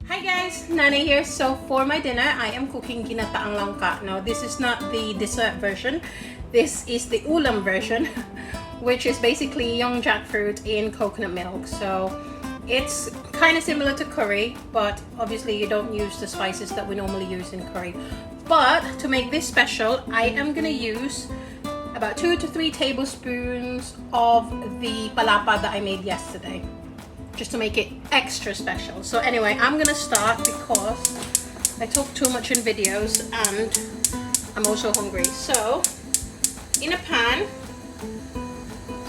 Hi guys, Nanay here. So for my dinner, I am cooking Ginataang Langka. Now this is not the dessert version. This is the ulam version, which is basically young jackfruit in coconut milk. So it's kind of similar to curry, but obviously you don't use the spices that we normally use in curry. But to make this special, I am gonna use about 2 to 3 tablespoons of the palapa that I made yesterday, just to make it extra special. So anyway, I'm gonna start because I talk too much in videos and I'm also hungry. So in a pan,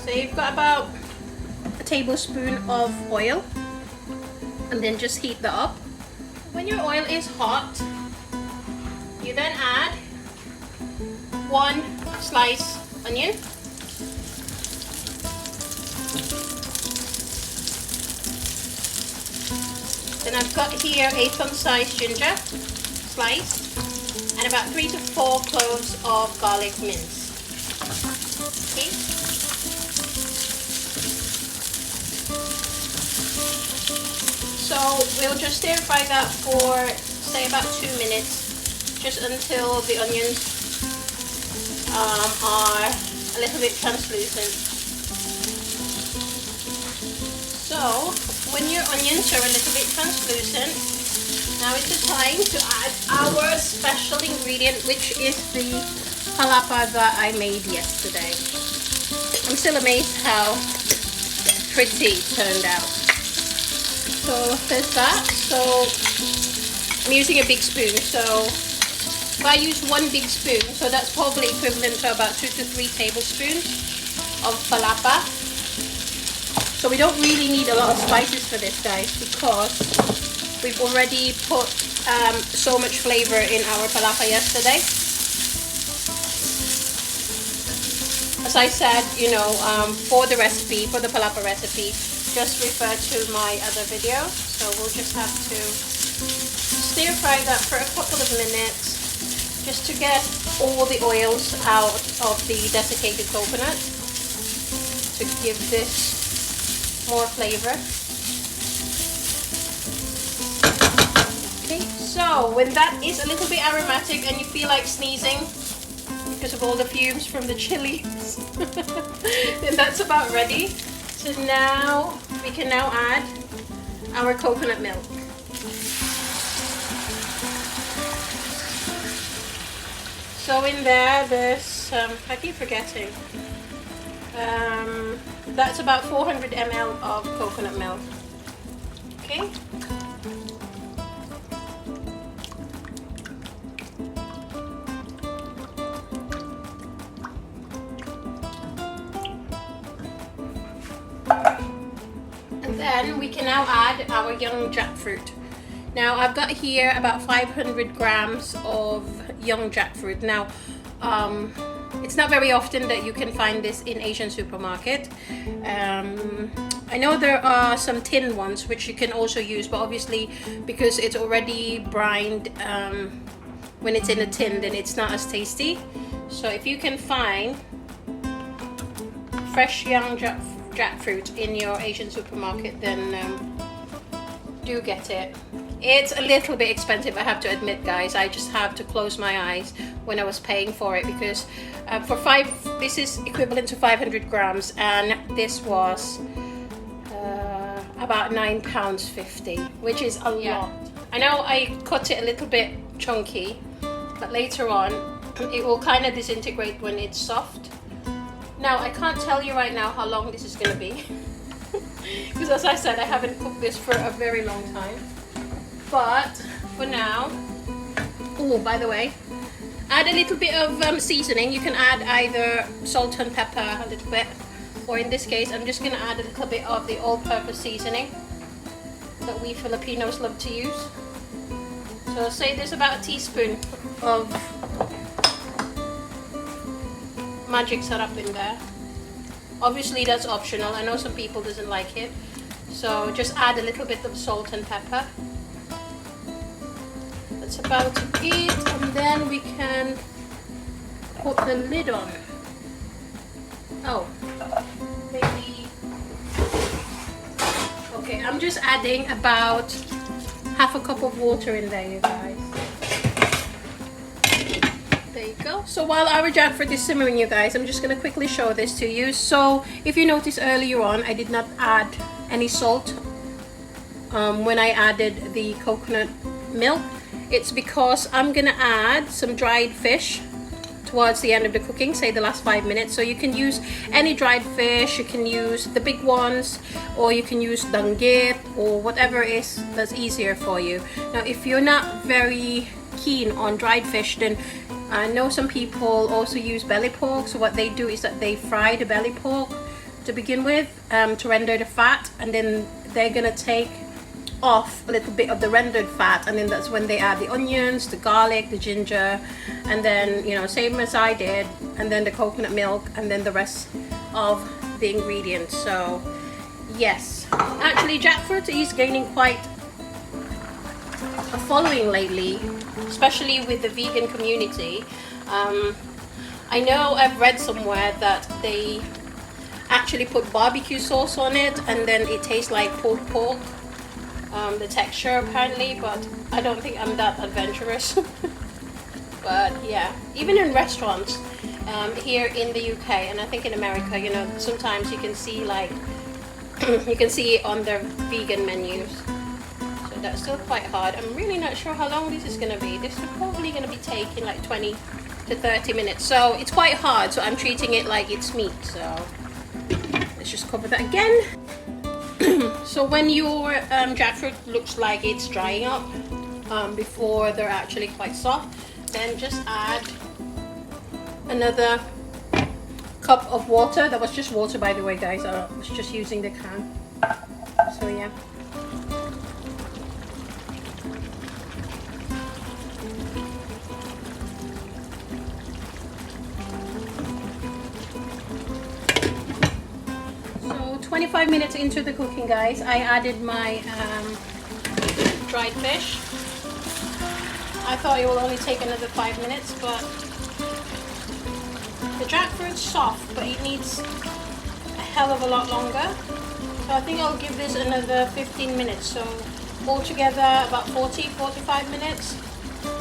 say you've got about a tablespoon of oil, and then just heat that up. When your oil is hot, you then add 1 slice onion, then I've got here a thumb-sized ginger sliced and about 3 to 4 cloves of garlic minced. Okay. So we'll just stir fry that for say about 2 minutes, just until the onions are a little bit translucent. So when your onions are a little bit translucent, now is the time to add our special ingredient, which is the palapa that I made yesterday. I'm still amazed how pretty it turned out. So there's that. So I'm using a big spoon. So if I use 1 big spoon, so that's probably equivalent to about 2 to 3 tablespoons of palapa. So we don't really need a lot of spices for this, guys, because we've already put so much flavor in our palapa yesterday. As I said, you know, for the recipe, for the palapa recipe, just refer to my other video. So we'll just have to stir fry that for a couple of minutes, just to get all the oils out of the desiccated coconut, to give this more flavor. Okay, so when that is a little bit aromatic and you feel like sneezing because of all the fumes from the chilies, then that's about ready. So now we can now add our coconut milk. So in there's I keep forgetting, that's about 400 ml of coconut milk. Okay. And then we can now add our young jackfruit. Now I've got here about 500 grams of young jackfruit. Now it's not very often that you can find this in Asian supermarket. I know there are some tin ones which you can also use, but obviously because it's already brined when it's in a tin, then it's not as tasty. So if you can find fresh young jackfruit in your Asian supermarket, then do get it. It's a little bit expensive, I have to admit, guys. I just have to close my eyes when I was paying for it, because this is equivalent to 500 grams, and this was about £9.50, which is a lot. I know I cut it a little bit chunky, but later on it will kind of disintegrate when it's soft. Now I can't tell you right now how long this is going to be because, as I said, I haven't cooked this for a very long time. But for now, oh, by the way, add a little bit of seasoning. You can add either salt and pepper a little bit, or in this case I'm just going to add a little bit of the all-purpose seasoning that we Filipinos love to use. So say there's about a teaspoon of magic sarap in there. Obviously that's optional. I know some people doesn't like it, so just add a little bit of salt and pepper. That's about it, and then we can put the lid on. Oh, maybe. Okay, I'm just adding about half a cup of water in there, you guys. There you go. So while our jackfruit is simmering, you guys, I'm just going to quickly show this to you. So if you notice earlier on, I did not add any salt when I added the coconut milk. It's because I'm going to add some dried fish towards the end of the cooking, say the last 5 minutes. So you can use any dried fish, you can use the big ones, or you can use danggit, or whatever is that's easier for you. Now if you're not very keen on dried fish, then I know some people also use belly pork. So what they do is that they fry the belly pork to begin with, to render the fat, and then they're gonna take off a little bit of the rendered fat, and then that's when they add the onions, the garlic, the ginger, and then, you know, same as I did, and then the coconut milk, and then the rest of the ingredients. So yes, actually jackfruit is gaining quite a following lately, especially with the vegan community. I know I've read somewhere that they actually put barbecue sauce on it, and then it tastes like pulled pork, the texture apparently, but I don't think I'm that adventurous. But yeah, even in restaurants here in the UK, and I think in America, you know, sometimes you can see like you can see it on their vegan menus. So that's still quite hard. I'm really not sure how long this is going to be. This is probably going to be taking like 20 to 30 minutes, so it's quite hard. So I'm treating it like it's meat. So let's just cover that again. So when your jackfruit looks like it's drying up before they're actually quite soft, then just add another cup of water. That was just water, by the way, guys. I was just using the can. So yeah. So 25 minutes into the cooking, guys, I added my dried fish. I thought it will only take another 5 minutes, but the jackfruit's soft, but it needs a hell of a lot longer. So I think I'll give this another 15 minutes. So altogether about 40-45 minutes.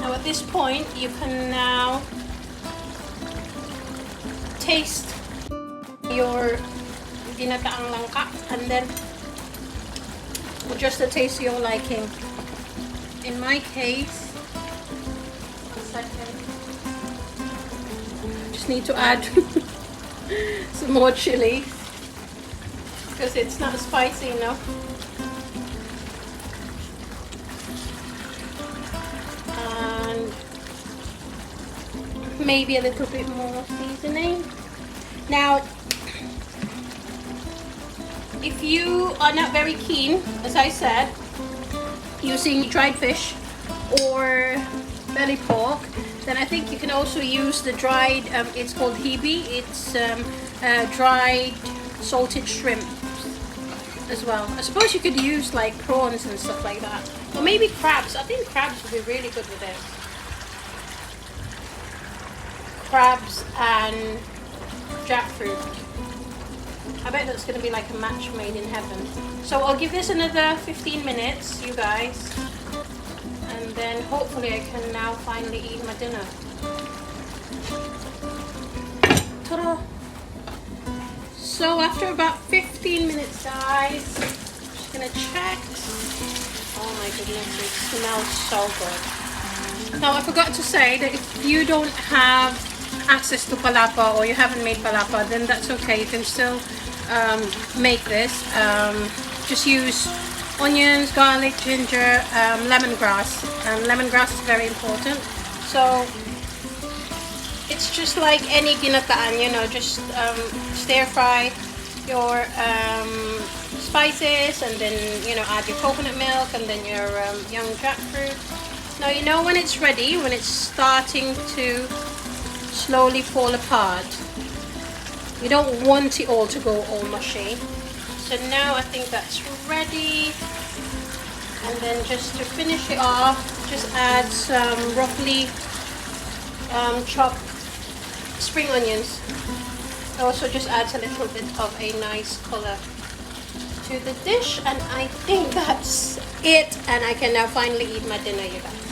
Now at this point, you can now taste your ginataang langka, and then adjust the taste to your liking. In my case, just need to add some more chili because it's not spicy enough. And maybe a little bit more seasoning. Now, if you are not very keen, as I said, using dried fish or belly pork, then I think you can also use the dried, it's called hibi, it's dried salted shrimp as well. I suppose you could use like prawns and stuff like that, or maybe crabs. I think crabs would be really good with this. Crabs and jackfruit. I bet that's going to be like a match made in heaven. So I'll give this another 15 minutes, you guys. And then hopefully I can now finally eat my dinner. Ta-da! So after about 15 minutes, guys, I'm just gonna check. Oh my goodness, it smells so good. Now I forgot to say that if you don't have access to palapa, or you haven't made palapa, then that's okay. You can still make this. Just use onions, garlic, ginger, lemongrass. Lemongrass is very important. So it's just like any ginataan, you know, just stir fry your spices, and then, you know, add your coconut milk, and then your young jackfruit. Now you know when it's ready, when it's starting to slowly fall apart. You don't want it all to go all mushy. So now I think that's ready. And then just to finish it off, just add some roughly chopped spring onions. Also just adds a little bit of a nice color. to the dish, and I think that's it. And I can now finally eat my dinner, you guys.